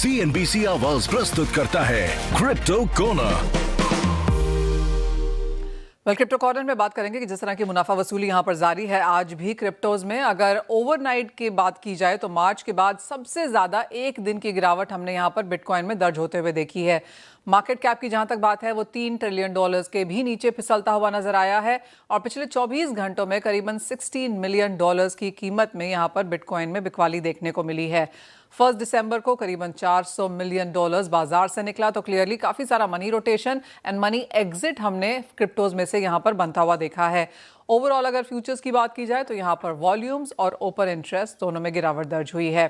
CNBC आवाज प्रस्तुत करता है क्रिप्टो कॉर्नर। क्रिप्टो कॉर्नर में बात करेंगे कि जिस तरह की मुनाफा वसूली यहाँ पर जारी है आज भी क्रिप्टोज में। अगर ओवरनाइट की बात की जाए तो मार्च के बाद सबसे ज्यादा एक दिन की गिरावट हमने यहाँ पर बिटकॉइन में दर्ज होते हुए देखी है। मार्केट कैप की जहां तक बात है वो $3 ट्रिलियन के भी नीचे फिसलता हुआ नजर आया है और पिछले 24 घंटों में करीबन $16 मिलियन की कीमत में यहाँ पर बिटकॉइन में बिकवाली देखने को मिली है। 1 दिसंबर को करीबन $400 मिलियन बाजार से निकला, तो क्लियरली काफी सारा money rotation and money exit हमने क्रिप्टोज में से यहाँ पर बनता हुआ देखा है। ओवरऑल अगर फ्यूचर्स की बात की जाए तो यहाँ पर वॉल्यूम्स और ओपन इंटरेस्ट दोनों में गिरावट दर्ज हुई है।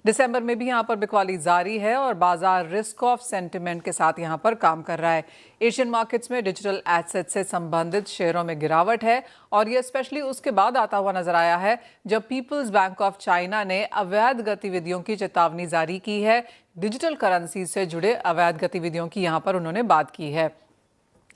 दिसंबर में भी यहाँ पर बिकवाली जारी है और बाजार रिस्क ऑफ सेंटिमेंट के साथ यहाँ पर काम कर रहा है। एशियन मार्केट्स में डिजिटल एसेट से संबंधित शेयरों में गिरावट है और ये स्पेशली उसके बाद आता हुआ नजर आया है जब पीपल्स बैंक ऑफ चाइना ने अवैध गतिविधियों की चेतावनी जारी की है। डिजिटल करेंसी से जुड़े अवैध गतिविधियों की यहाँ पर उन्होंने बात की है।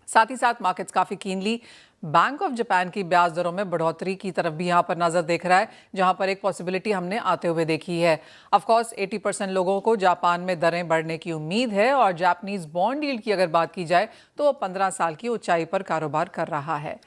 साथ ही साथ मार्केट्स काफी कीनली बैंक ऑफ जापान की ब्याज दरों में बढ़ोतरी की तरफ भी यहां पर नजर देख रहा है, जहां पर एक पॉसिबिलिटी हमने आते हुए देखी है। ऑफ कोर्स 80% लोगों को जापान में दरें बढ़ने की उम्मीद है और जापानीज बॉन्ड यील्ड की अगर बात की जाए तो वो 15 साल की ऊंचाई पर कारोबार कर रहा है।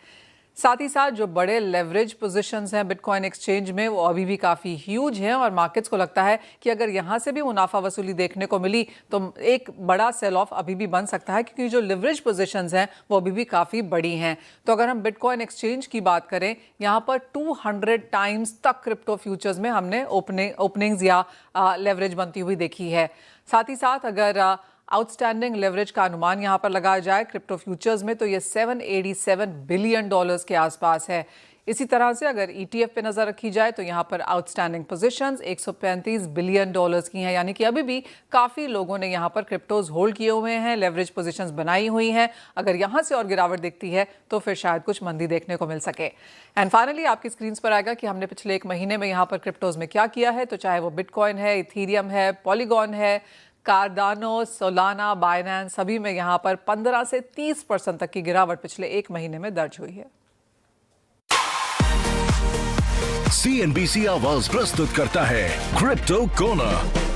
साथ ही साथ जो बड़े लेवरेज पोजीशंस हैं बिटकॉइन एक्सचेंज में वो अभी भी काफ़ी ह्यूज हैं और मार्केट्स को लगता है कि अगर यहाँ से भी मुनाफा वसूली देखने को मिली तो एक बड़ा सेल ऑफ अभी भी बन सकता है, क्योंकि जो लेवरेज पोजीशंस हैं वो अभी भी काफ़ी बड़ी हैं। तो अगर हम बिटकॉइन एक्सचेंज की बात करें, यहाँ पर 200 टाइम्स तक क्रिप्टो फ्यूचर्स में हमने ओपनिंग्स या लेवरेज बनती हुई देखी है। साथ ही साथ अगर आउटस्टैंडिंग लेवरेज का अनुमान यहां पर लगाया जाए क्रिप्टो फ्यूचर्स में तो ये $787 बिलियन के आसपास है। इसी तरह से अगर ETF पे नजर रखी जाए तो यहां पर आउटस्टैंडिंग पोजीशंस 135 बिलियन की हैं, यानी कि अभी भी काफी लोगों ने यहां पर क्रिप्टोज होल्ड किए हुए हैं, लेवरेज पोजीशंस बनाई हुई हैं। अगर यहां से और गिरावट दिखती है तो फिर शायद कुछ मंदी देखने को मिल सके। एंड फाइनली आपकी स्क्रीन पर आएगा कि हमने पिछले एक महीने में यहाँ पर क्रिप्टोज में क्या किया है, तो चाहे वो बिटकॉइन है, इथीरियम है, पॉलीगॉन है, कार्डानो, सोलाना, बाइनेंस, सभी में यहां पर 15 से 30% तक की गिरावट पिछले एक महीने में दर्ज हुई है। CNBC आवाज प्रस्तुत करता है क्रिप्टो कॉर्नर।